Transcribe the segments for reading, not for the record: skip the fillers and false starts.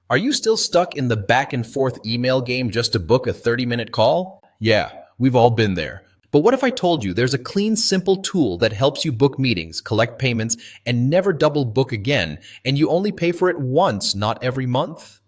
Are you still stuck in the back and forth email game just to book a 30-minute call? Yeah, we've all been there. But what if I told you there's a clean, simple tool that helps you book meetings, collect payments, and never double book again, and you only pay for it once, not every month?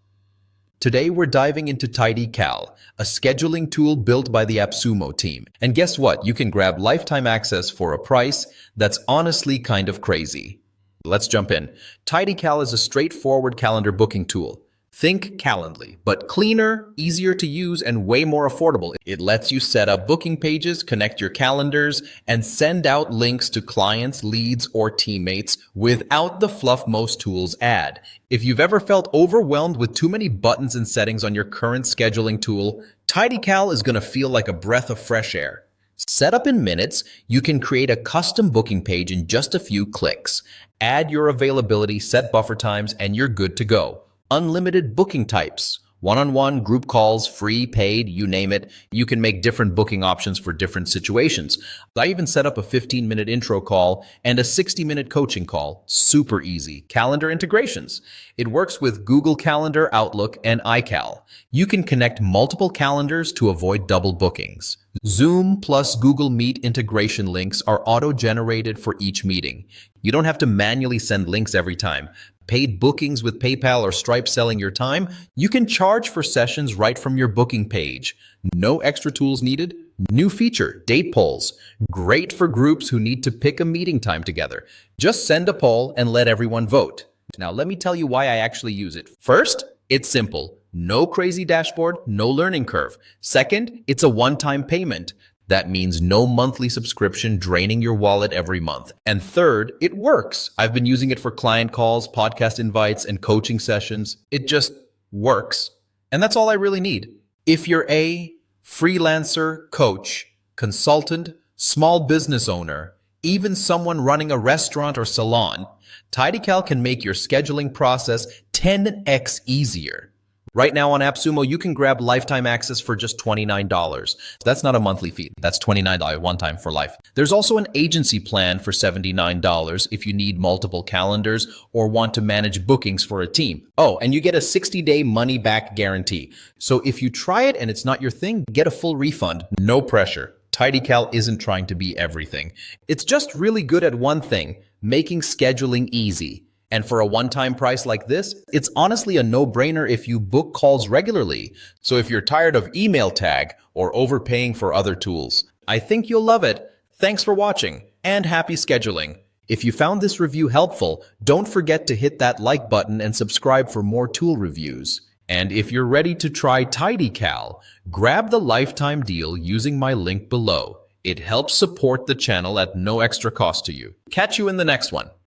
Today, we're diving into TidyCal, a scheduling tool built by the Appsumo team. And guess what? You can grab lifetime access for a price that's honestly kind of crazy. Let's jump in. TidyCal is a straightforward calendar booking tool. Think Calendly, but cleaner, easier to use, and way more affordable. It lets you set up booking pages, connect your calendars, and send out links to clients, leads, or teammates without the fluff most tools add. If you've ever felt overwhelmed with too many buttons and settings on your current scheduling tool, TidyCal is going to feel like a breath of fresh air. Set up in minutes, you can create a custom booking page in just a few clicks. Add your availability, set buffer times, and you're good to go. Unlimited booking types, one-on-one, group calls, free, paid, you name it. You can make different booking options for different situations. I even set up a 15-minute intro call and a 60-minute coaching call. Super easy. Calendar integrations. It works with Google Calendar, Outlook, and iCal. You can connect multiple calendars to avoid double bookings. Zoom plus Google Meet integration links are auto-generated for each meeting. You don't have to manually send links every time. Paid bookings with PayPal or Stripe selling your time, you can charge for sessions right from your booking page. No extra tools needed. New feature, date polls. Great for groups who need to pick a meeting time together. Just send a poll and let everyone vote. Now let me tell you why I actually use it. First, it's simple. No crazy dashboard, no learning curve. Second, it's a one-time payment. That means no monthly subscription draining your wallet every month. And third, it works. I've been using it for client calls, podcast invites, and coaching sessions. It just works. And that's all I really need. If you're a freelancer, coach, consultant, small business owner, even someone running a restaurant or salon, TidyCal can make your scheduling process 10x easier. Right now on Appsumo, you can grab lifetime access for just $29. That's not a monthly fee. That's $29 one time for life. There's also an agency plan for $79 if you need multiple calendars or want to manage bookings for a team. Oh, and you get a 60-day money-back guarantee. So if you try it and it's not your thing, get a full refund. No pressure. TidyCal isn't trying to be everything. It's just really good at one thing, making scheduling easy. And for a one-time price like this, it's honestly a no-brainer if you book calls regularly. So if you're tired of email tag or overpaying for other tools, I think you'll love it. Thanks for watching and happy scheduling. If you found this review helpful, don't forget to hit that like button and subscribe for more tool reviews. And if you're ready to try TidyCal, grab the lifetime deal using my link below. It helps support the channel at no extra cost to you. Catch you in the next one.